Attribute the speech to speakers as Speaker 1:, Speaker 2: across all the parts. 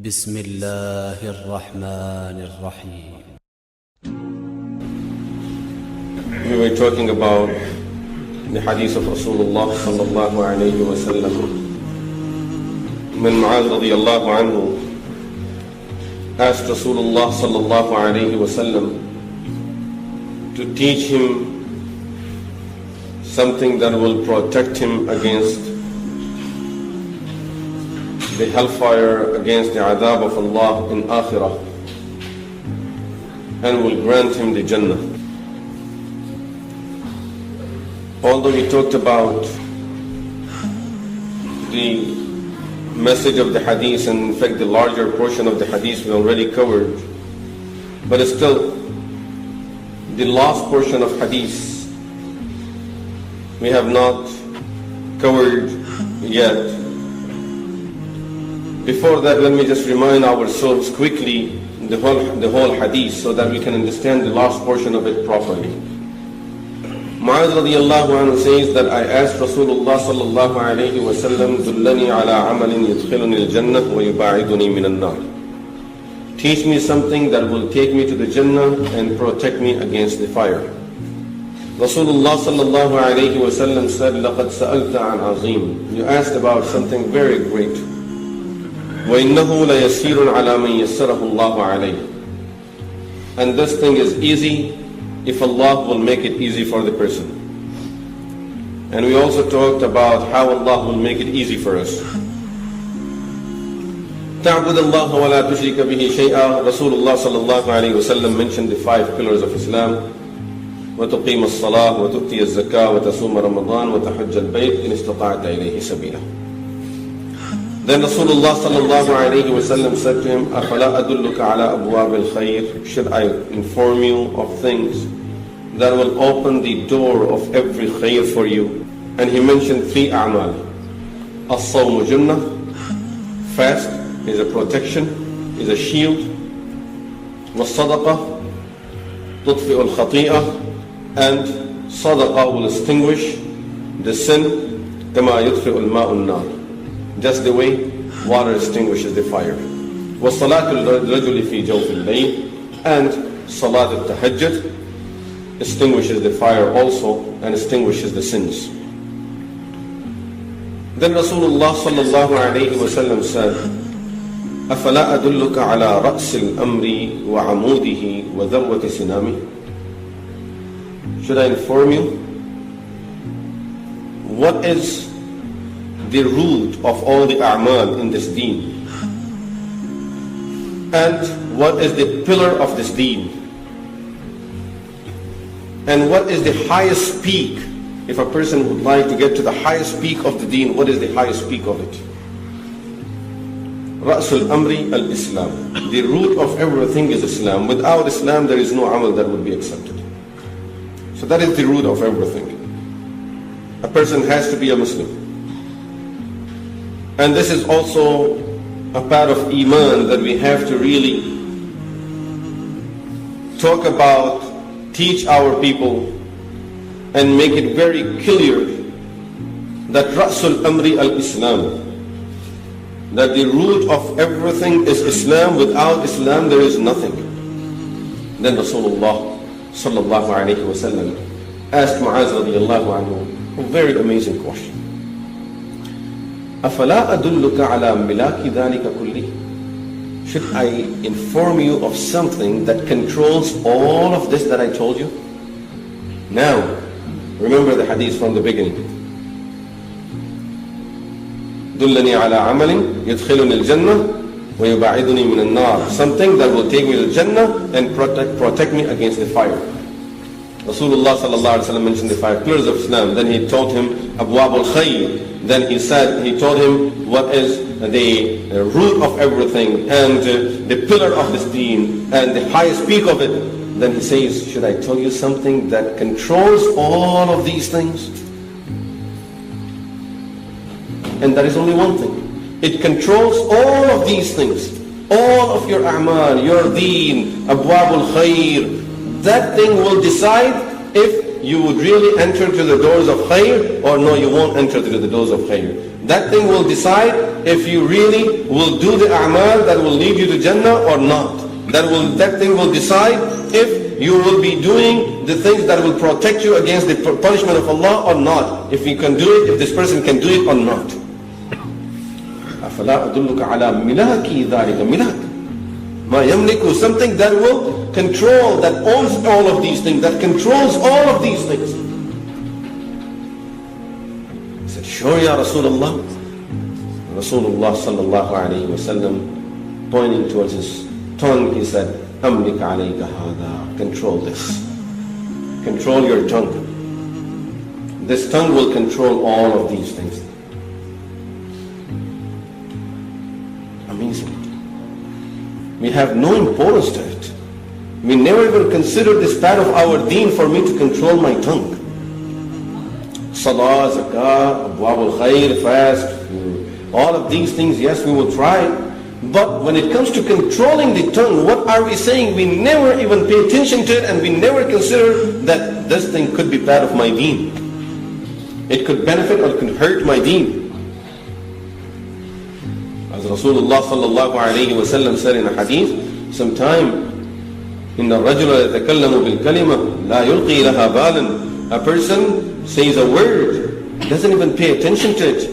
Speaker 1: بسم الله الرحمن الرحيم.
Speaker 2: We were talking about the hadith of Rasulullah sallallahu alayhi wa sallam. When Mu'adh radiyallahu anhu asked Rasulullah sallallahu alayhi wa sallam to teach him something that will protect him against the hellfire, against the adhab of Allah in Akhirah, and will grant him the Jannah. Although we talked about the message of the hadith, and in fact the larger portion of the hadith we already covered, but still the last portion of hadith we have not covered yet. Before that, let me just remind ourselves quickly the whole hadith so that we can understand the last portion of it properly. Mu'adh radiyallahu anhu says that I asked Rasulullah sallallahu alayhi wa sallam, Dullani ala amalin yudkhiluni al-jannah wa yuba'iduni min al-nar. Teach me something that will take me to the Jannah and protect me against the fire. Rasulullah sallallahu alayhi wa sallam said, لَقَدْ سَأَلْتَ عَنْ عَظِيمٍ. You asked about something very great. وَإِنَّهُ لَيَسِيرٌ عَلَى مَنْ يَسَّرَهُ اللَّهُ عَلَيْهِ. And this thing is easy if Allah will make it easy for the person. And we also talked about how Allah will make it easy for us. تَعْبُدَ اللَّهَ وَلَا تُشْرِكَ بِهِ شَيْئًا. Rasulullah sallallahu alayhi wa sallam mentioned the 5 pillars of Islam. وَتُقِيمَ الصَّلَاةِ وَتُؤْتِيَ الزَّكَاةَ وَتَصُومَ رَمَضَانَ وَتَحُجَّ الْبَيْتَ إِنِ اسْتَطَعْتَ إِلَيْهِ سَبِيلًا. Then Rasulullah sallallahu alayhi wa sallam said to him, أَفَلَا أَدُلُّكَ عَلَىٰ أَبْوَابِ الْخَيْرِ. Should I inform you of things that will open the door of every khair for you? And he mentioned 3 a'mal. As-sawmu junnah. Fast is a protection, is a shield. Was-sadaqah tudfi'u al-khati'ah. And sadaqah will extinguish the sin. كَمَا يُطْفِئُ الْمَاءُ النَّارِ. Just the way water extinguishes the fire. وَالصَّلَاةُ الرَّجُلِ فِي جَوْفِ اللَّيْلِ. And salat al-tahajjud extinguishes the fire also and extinguishes the sins. Then Rasulullah sallallahu alayhi wa sallam said, أَفَلَا أَدُلُّكَ عَلَىٰ رَأْسِ الْأَمْرِ وَعَمُودِهِ وَذَرْوَةِ سِنَامِهِ. Should I inform you what is the root of all the a'mal in this deen, and what is the pillar of this deen, and what is the highest peak? If a person would like to get to the highest peak of the deen, what is the highest peak of it? Ra'sul Amri al-Islam. The root of everything is Islam. Without Islam there is no amal that would be accepted. So that is the root of everything. A person has to be a Muslim. And this is also a part of Iman that we have to really talk about, teach our people, and make it very clear that Ra'sul Amri al-Islam, that the root of everything is Islam. Without Islam there is nothing. Then Rasulullah sallallahu alayhi wa sallam asked Mu'adh radiyallahu anhu a very amazing question. أَفَلَا أَدُلُّكَ عَلَىٰ مِلَاكِ ذَلِكَ كُلِّهِ. Should I inform you of something that controls all of this that I told you? Now, remember the hadith from the beginning. دُلَّنِي عَلَىٰ عَمَلٍ يُدْخِلُنِي الْجَنَّةِ وَيُبَعِدُنِي مِنَ النَّارِ. Something that will take me to Jannah and protect me against the fire. Rasulullah sallallahu alayhi wa sallam mentioned the 5 pillars of Islam. Then he told him Abwab al-Khayr. Then he told him what is the root of everything and the pillar of this deen and the highest peak of it. Then he says, should I tell you something that controls all of these things? And that is only one thing. It controls all of these things. All of your a'mal, your deen, Abwab al-Khayr. That thing will decide if you would really enter to the doors of khair or no, you won't enter to the doors of khair. That thing will decide if you really will do the a'mal that will lead you to Jannah or not. That thing will decide if you will be doing the things that will protect you against the punishment of Allah or not. If you can do it, if this person can do it or not. أَفَلَا أَدُلُّكَ عَلَى مِلَاكِ ذَلِكَ مِلَاكِ مَا يَمْلِكُ, something that will control, that owns all of these things, that controls all of these things. He said, sure ya Rasulullah. Rasulullah sallallahu alayhi wa sallam, pointing towards his tongue, he said, أَمْلِكَ عَلَيْكَ هَذَا, control this. Control your tongue. This tongue will control all of these things. Amazing. We have no importance to it. We never even consider this part of our deen for me to control my tongue. Salah, zakah, abwab al-khair, fast, all of these things, yes, we will try. But when it comes to controlling the tongue, what are we saying? We never even pay attention to it, and we never consider that this thing could be part of my deen. It could benefit or it could hurt my deen. As Rasulullah sallallahu alayhi wa sallam said in a hadith, sometime, إِنَّ الرَّجُلَ يَتَكَلَّمُ بِالْكَلِمَةِ لَا يُلْقِي لَهَا بَالًا. A person says a word, doesn't even pay attention to it.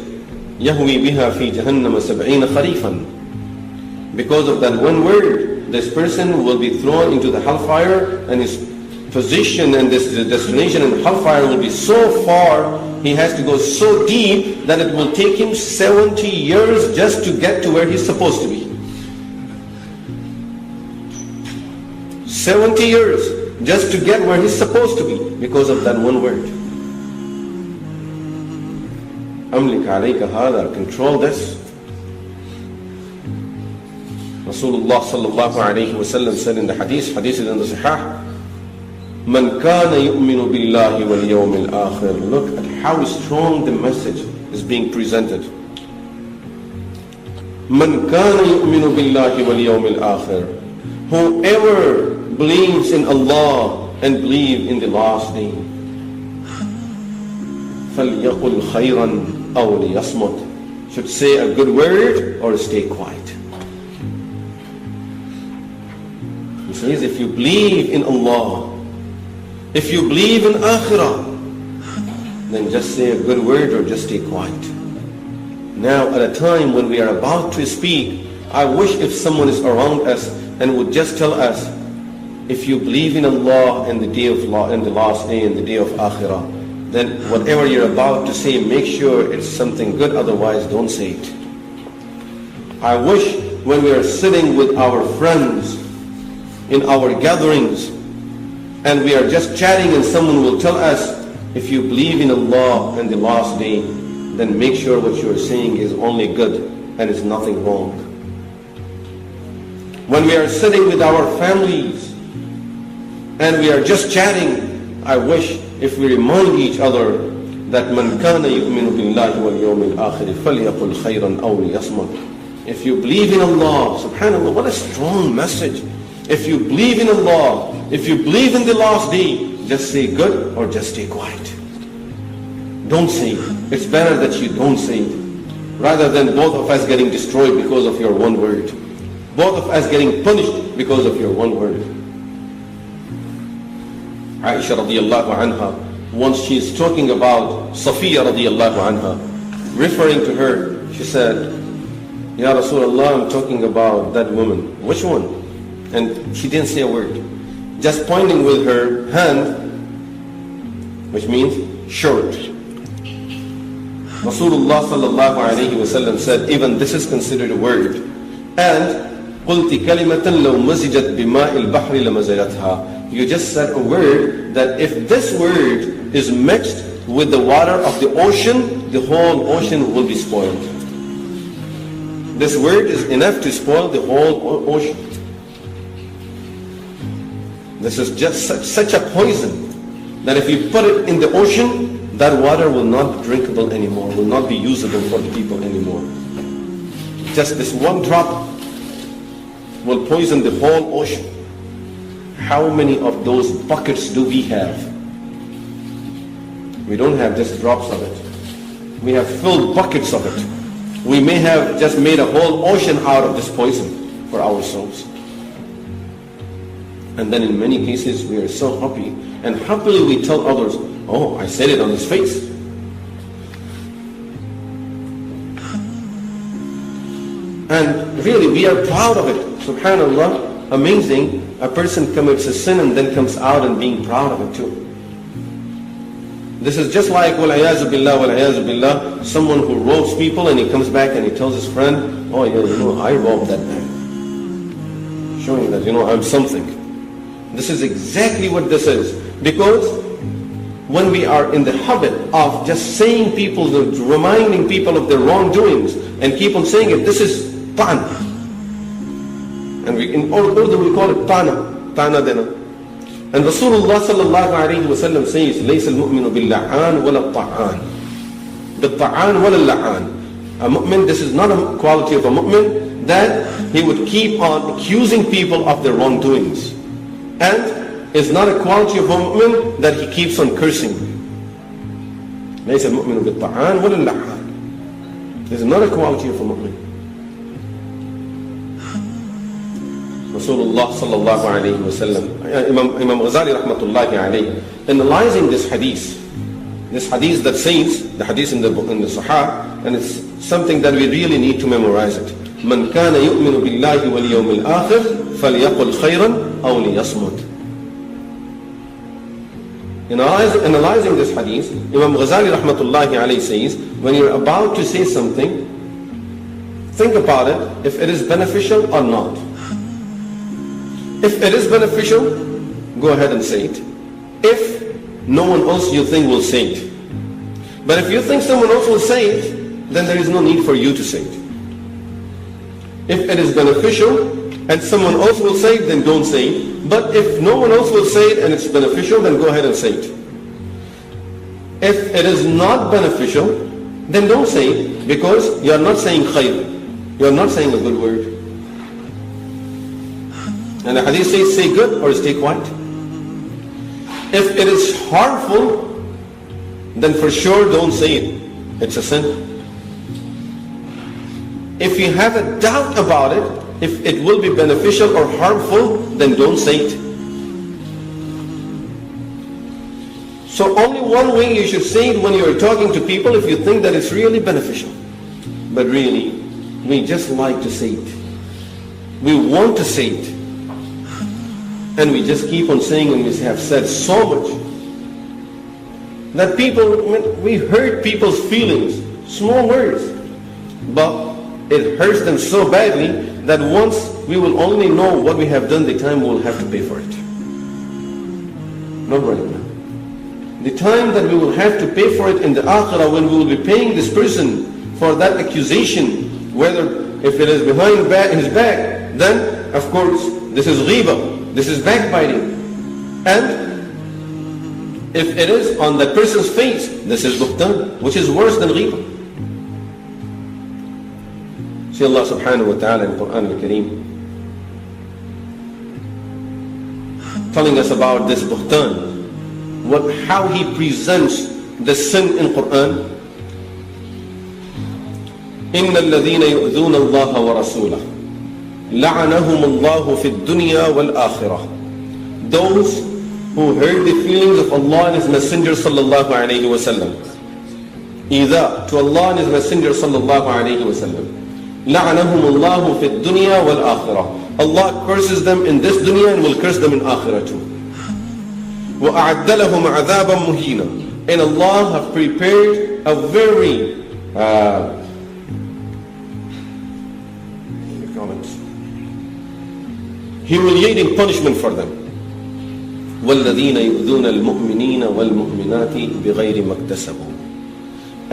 Speaker 2: يَهْوِي بِهَا فِي جَهَنَّمَ سَبْعِينَ خَرِيفًا. Because of that one word, this person will be thrown into the hellfire, and his position and this destination in hellfire will be so far, he has to go so deep that it will take him 70 years just to get to where he's supposed to be. 70 years just to get where he's supposed to be because of that one word. أَمْلِكَ عَلَيْكَ هَذَا, control this. Rasulullah sallallahu alayhi wa sallam said in the hadith is in the Sahih, مَنْ كَانَ يُؤْمِنُ بِاللَّهِ وَالْيَوْمِ الْآخِرِ. Look at how strong the message is being presented. مَنْ كَانَ يُؤْمِنُ بِاللَّهِ وَالْيَوْمِ الْآخِرِ. Whoever believes in Allah and believes in the last day, فَلْيَقُلْ خَيْرًا أَوْ لِيَصْمُتْ, should say a good word or stay quiet. He says, if you believe in Allah, if you believe in Akhirah, then just say a good word or just stay quiet. Now, at a time when we are about to speak, I wish if someone is around us and would just tell us, if you believe in Allah and the day of and the last day and the day of Akhirah, then whatever you're about to say, make sure it's something good, otherwise don't say it. I wish when we are sitting with our friends in our gatherings and we are just chatting and someone will tell us, if you believe in Allah and the last day, then make sure what you're saying is only good and is nothing wrong. When we are sitting with our families and we are just chatting, I wish if we remind each other that مَنْ كَانَ يُؤْمِنُ بِاللَّهِ وَالْيَوْمِ الْآخِرِ فَلْيَقُلْ خَيْرًا أَوْ لِيَصْمُتْ. If you believe in Allah, subhanAllah, what a strong message. If you believe in Allah, if you believe in the last day, just say good or just stay quiet. Don't say it. It's better that you don't say it, rather than both of us getting destroyed because of your one word. Both of us getting punished because of your one word. Aisha radiallahu anha, once she is talking about Safiya radiallahu anha, referring to her, she said, Ya Rasulullah, I'm talking about that woman. Which one? And she didn't say a word, just pointing with her hand, which means short. Rasulullah sallallahu alayhi wa sallam said, even this is considered a word. And قُلْتِ كَلِمَةً لَوْ مَزِجَتْ بِمَاءِ الْبَحْرِ لَمَزَجَتْهَا. You just said a word that if this word is mixed with the water of the ocean, the whole ocean will be spoiled. This word is enough to spoil the whole ocean. This is just such a poison that if you put it in the ocean, that water will not be drinkable anymore, will not be usable for the people anymore. Just this one drop will poison the whole ocean. How many of those buckets do we have? We don't have just drops of it. We have filled buckets of it. we may have just made a whole ocean out of this poison for ourselves. And then in many cases we are so happy, and happily we tell others, oh, I said it on his face. And really we are proud of it. Subhanallah, amazing. A person commits a sin and then comes out and being proud of it too. This is just like, wal-ayazu billah, someone who robs people and he comes back and he tells his friend, oh yeah, I robbed that man. Showing that, I'm something. This is exactly what this is. Because when we are in the habit of just saying people, reminding people of their wrongdoings and keep on saying it, this is ta'an. And in Urdu we call it ta'ana dena. And Rasulullah sallallahu alayhi wa sallam says, لَيْسَ الْمُؤْمِنُ بِاللَّعَانِ وَلَا الطَّعَانِ بِالطَّعَانِ وَلَا اللَّعَانِ. A mu'min, this is not a quality of a mu'min, that he would keep on accusing people of their wrongdoings. And it's not a quality of a mu'min that he keeps on cursing. لَيْسَ الْمُؤْمِنُ بِالطَّعَانِ وَلَا اللَّعَانِ. This is not a quality of a mu'min. Rasulullah sallallahu alayhi wa sallam, Imam Ghazali rahmatullahi alayhi, analyzing this hadith that says, the hadith in the Sahih, and it's something that we really need to memorize it. مَنْ كَانَ يُؤْمِنُ بِاللَّهِ وَالْيَوْمِ الْآخِرِ فَلْيَقُلْ خَيْرًا أَوْ لِيَصْمُتْ. Analyzing this hadith, Imam Ghazali rahmatullahi alayhi says, when you're about to say something, think about it, if it is beneficial or not. If it is beneficial, go ahead and say it. If no one else you think will say it. But if you think someone else will say it, then there is no need for you to say it. If it is beneficial and someone else will say it, then don't say it. But if no one else will say it and it's beneficial, then go ahead and say it. If it is not beneficial, then don't say it, because you are not saying khayr. You are not saying a good word. And the hadith says, say good or stay quiet. If it is harmful, then for sure don't say it. It's a sin. If you have a doubt about it, if it will be beneficial or harmful, then don't say it. So only one way you should say it when you are talking to people, if you think that it's really beneficial. But really, we just like to say it. We want to say it. And we just keep on saying, and we have said so much that we hurt people's feelings, small words, but it hurts them so badly that once we will only know what we have done, the time we'll have to pay for it. Not right now. The time that we will have to pay for it in the akhirah, when we will be paying this person for that accusation, whether if it is behind his back, then of course this is ghibah. This is backbiting. And if it is on that person's face, this is buhtan, which is worse than ghibah. See Allah subhanahu wa ta'ala in Quran al-Kareem telling us about this buhtan, how he presents the sin in Quran. إِنَّ الَّذِينَ يُؤْذُونَ اللَّهَ وَرَسُولَهُ لعنهم الله في الدنيا والآخرة. Those who hurt the feelings of Allah and His Messenger sallallahu alayhi wa sallam. Either to Allah and His Messenger sallallahu alayhi wa sallam. لعنهم الله في الدنيا والآخرة. Allah curses them in this dunya and will curse them in akhirah too. وأعد لهم عذابا مهينا. And Allah have prepared a very humiliating punishment for them. وَالَّذِينَ يُؤْذُونَ الْمُؤْمِنِينَ وَالْمُؤْمِنَاتِ بِغَيْرِ مَا اكْتَسَبُوا.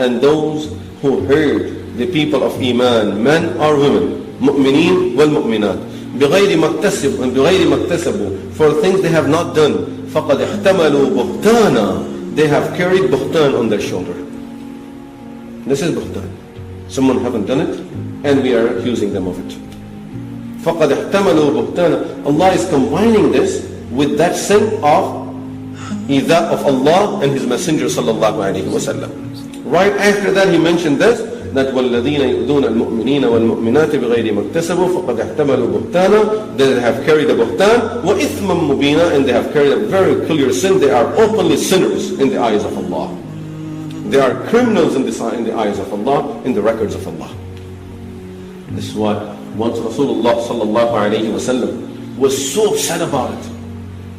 Speaker 2: And those who hurt the people of Iman, men or women, مُؤْمِنِينَ وَالْمُؤْمِنَاتِ بِغَيْرِ مَا اكْتَسَبُوا, for things they have not done, فَقَدْ احْتَمَلُوا بُهْتَانًا, they have carried buhtan on their shoulder. This is buhtan. Someone haven't done it, and we are accusing them of it. فَقَدْ احْتَمَلُوا بُهْتَانًا. Allah is combining this with that sin of إِذَا of Allah and His Messenger sallallahu alayhi wa sallam. Right after that He mentioned this, said that وَالَّذِينَ يُؤْذُونَ الْمُؤْمِنِينَ وَالْمُؤْمِنَاتِ بِغَيْرِ مَا اكْتَسَبُوا فَقَدْ احْتَمَلُوا بُهْتَانًا, they have carried a buhtan, وَإِثْمًا مُبِينًا, and they have carried a very clear sin. They are openly sinners in the eyes of Allah. They are criminals in the eyes of Allah, in the records of Allah. This is what once Rasulullah sallallahu alayhi wa sallam was so upset about it.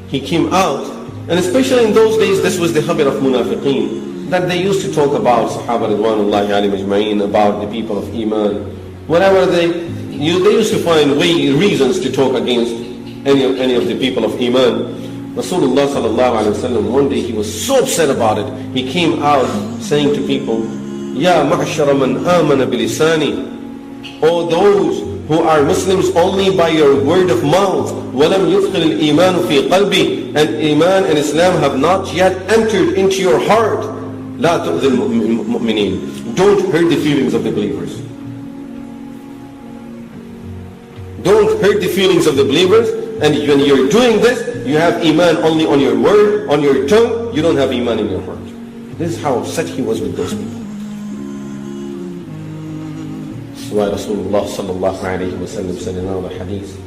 Speaker 2: He came out, and especially in those days, this was the habit of munafiqeen, that they used to talk about Sahaba Ridwanullahi alayhim ajma'in, about the people of Iman. Whenever they used to find reasons to talk against any of the people of Iman. Rasulullah sallallahu alayhi wa sallam, one day he was so upset about it, he came out saying to people, Ya ma'ashara man amana bilisani, O those who are Muslims only by your word of mouth, وَلَمْ يُدْخِلِ الْإِيمَانُ فِي قَلْبِي, and Iman and Islam have not yet entered into your heart. لَا تُؤْذِي الْمُؤْمِنِينَ, don't hurt the feelings of the believers. Don't hurt the feelings of the believers. And when you're doing this, you have Iman only on your word, on your tongue, you don't have Iman in your heart. This is how upset he was with those people. That's why Rasulullah sallallahu alayhi wa sallam said in another hadith,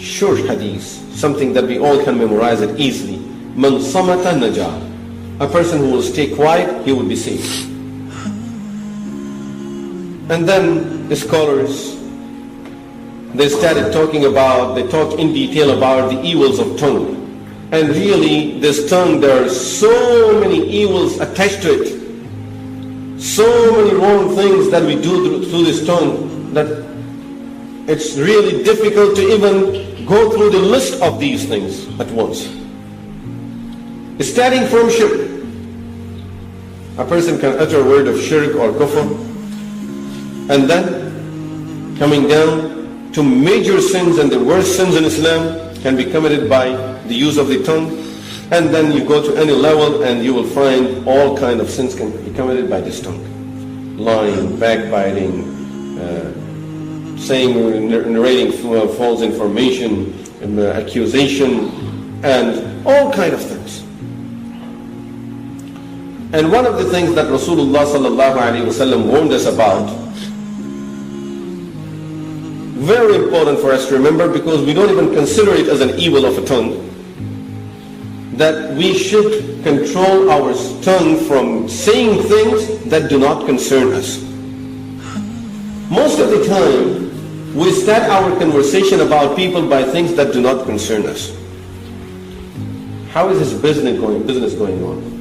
Speaker 2: short hadith, something that we all can memorize it easily. Man samata naja. A person who will stay quiet, he will be safe. And then the scholars, they started talking about, they talk in detail about the evils of tongue. And really, this tongue, there are so many evils attached to it. So many wrong things that we do through this tongue, that it's really difficult to even go through the list of these things at once. Starting from shirk. A person can utter a word of shirk or kufr, and then coming down to major sins, and the worst sins in Islam can be committed by the use of the tongue. And then you go to any level and you will find all kind of sins can be committed by this tongue. Lying, backbiting, narrating false information, accusation, and all kind of things. And one of the things that Rasulullah sallallahu alaihi wasallam warned us about, very important for us to remember, because we don't even consider it as an evil of a tongue, that we should control our tongue from saying things that do not concern us. Most of the time, we start our conversation about people by things that do not concern us. How is his business going on?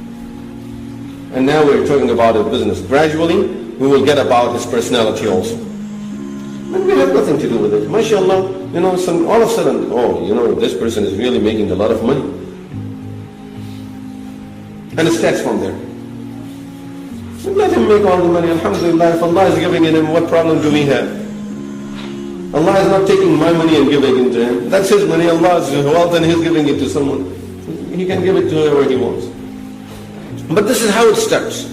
Speaker 2: And now we're talking about his business. Gradually, we will get about his personality also. And we have nothing to do with it. MashaAllah, all of a sudden, this person is really making a lot of money. And it starts from there. So let him make all the money. Alhamdulillah, if Allah is giving it him, what problem do we have? Allah is not taking my money and giving it to him. That's his money. Allah's wealth, and he's giving it to someone. He can give it to whoever he wants. But this is how it starts.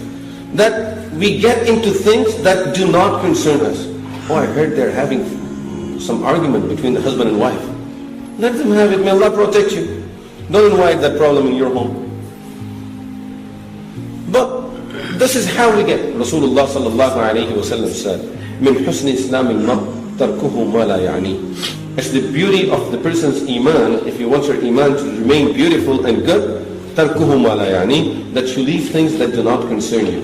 Speaker 2: That we get into things that do not concern us. Oh, I heard they're having some argument between the husband and wife. Let them have it. May Allah protect you. Don't invite that problem in your home. But this is how we get. Rasulullah sallallahu alayhi wa sallam said, "Min husni Islamil mar tarkuhu ma la ya'ni." It's the beauty of the person's iman. If you want your iman to remain beautiful and good, tarkuhu ma la ya'ni, that you leave things that do not concern you.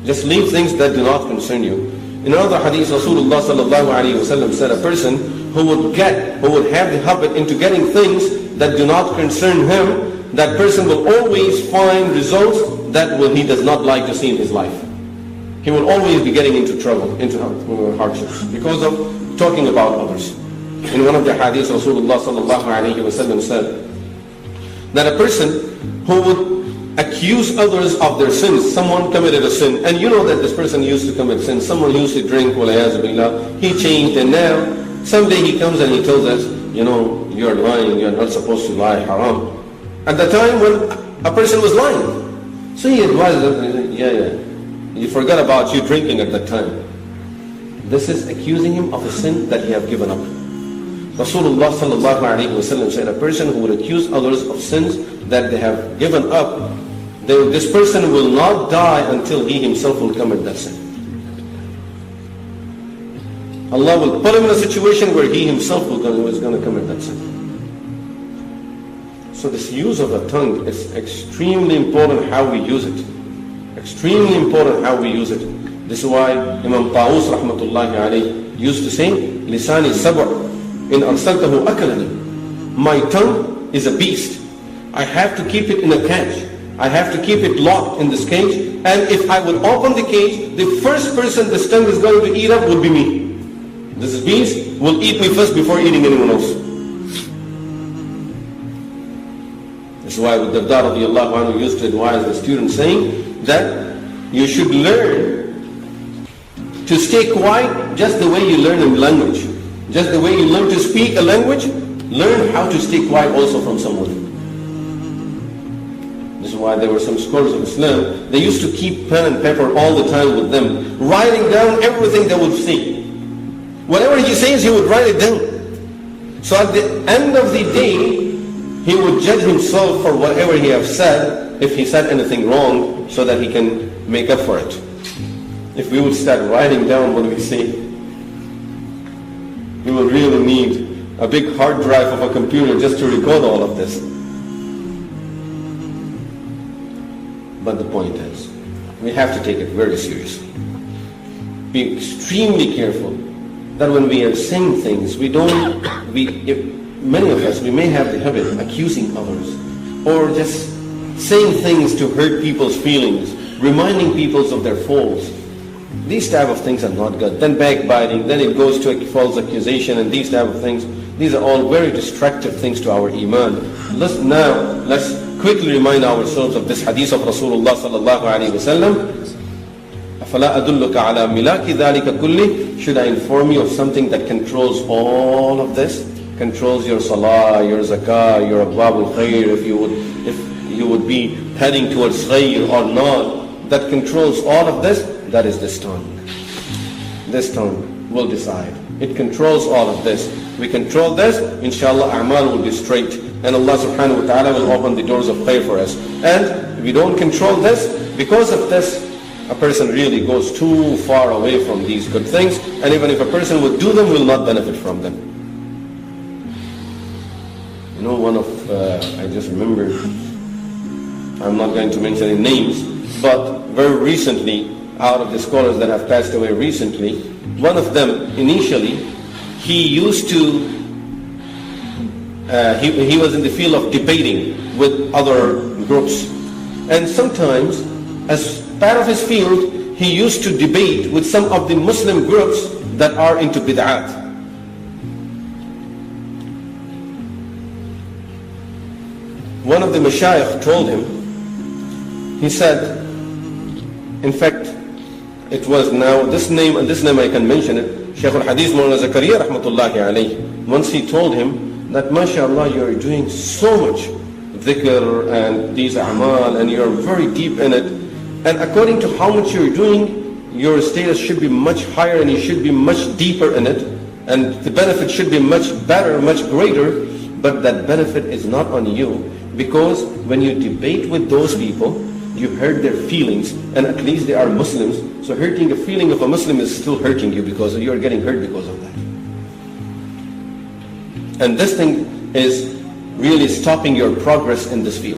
Speaker 2: Just leave things that do not concern you. In another hadith, Rasulullah sallallahu alayhi wa sallam said, a person who would have the habit into getting things that do not concern him, that person will always find results that he does not like to see in his life. He will always be getting into trouble, into hardships, because of talking about others. In one of the hadiths, Rasulullah sallallahu alayhi wa sallam said that a person who would accuse others of their sins, someone committed a sin, and you know that this person used to commit sin, someone used to drink, he changed, and now someday he comes and he tells us, you're lying, you're not supposed to lie, haram. At the time when a person was lying. So he advised them, you forgot about you drinking at that time. This is accusing him of a sin that he have given up. Rasulullah sallallahu alayhi wa sallam said, a person who would accuse others of sins that they have given up, this person will not die until he himself will commit that sin. Allah will put him in a situation where he himself is going to commit that sin. So this use of the tongue is extremely important how we use it. Extremely important how we use it. This is why Imam Taus rahmatullahi alayhi used to say, Lisani sabr, in arsaltahu akalani. My tongue is a beast. I have to keep it in a cage. I have to keep it locked in this cage. And if I would open the cage, the first person this tongue is going to eat up would be me. This beast will eat me first before eating anyone else. This is why Darda radiallahu anhu used to advise the students saying that you should learn to stay quiet just the way you learn a language. Just the way you learn to speak a language, learn how to stay quiet also from someone. This is why there were some scholars of Islam, they used to keep pen and paper all the time with them, writing down everything they would say. Whatever he says, he would write it down. So at the end of the day, he would judge himself for whatever he has said, if he said anything wrong, so that he can make up for it. If we would start writing down what we say, we will really need a big hard drive of a computer just to record all of this. But the point is, we have to take it very seriously. Be extremely careful that when we are saying things, many of us, we may have the habit of accusing others, or just saying things to hurt people's feelings, reminding people of their faults. These type of things are not good. Then backbiting, then it goes to a false accusation, and these type of things. These are all very destructive things to our iman. Let's quickly remind ourselves of this hadith of Rasulullah sallallahu alaihi wasallam. أَفَلَا أَدُلُّكَ عَلَى مِلَاكِ ذَلِكَ كُلِّ. Should I inform you of something that controls all of this? Controls your salah, your zakah, your abwab al-khair, if you would be heading towards khair or not. That controls all of this. That is this tongue. This tongue will decide. It controls all of this. We control this, inshallah, a'mal will be straight. And Allah subhanahu wa ta'ala will open the doors of khair for us. And if we don't control this, because of this, a person really goes too far away from these good things. And even if a person would do them, will not benefit from them. You know, I just remember, I'm not going to mention any names, but very recently, out of the scholars that have passed away recently, one of them initially, he used to, he was in the field of debating with other groups. And sometimes, as part of his field, he used to debate with some of the Muslim groups that are into bid'at. One of the mashayikh told him, he said, in fact, it was now, this name I can mention it, Shaykh al-Hadith Mawlana Zakaria rahmatullahi alayhi. Once he told him that, mashallah, you are doing so much dhikr and these a'mal, and you are very deep in it. And according to how much you're doing, your status should be much higher and you should be much deeper in it. And the benefit should be much better, much greater. But that benefit is not on you, because when you debate with those people, you hurt their feelings, and at least they are Muslims. So hurting a feeling of a Muslim is still hurting you, because you are getting hurt because of that. And this thing is really stopping your progress in this field.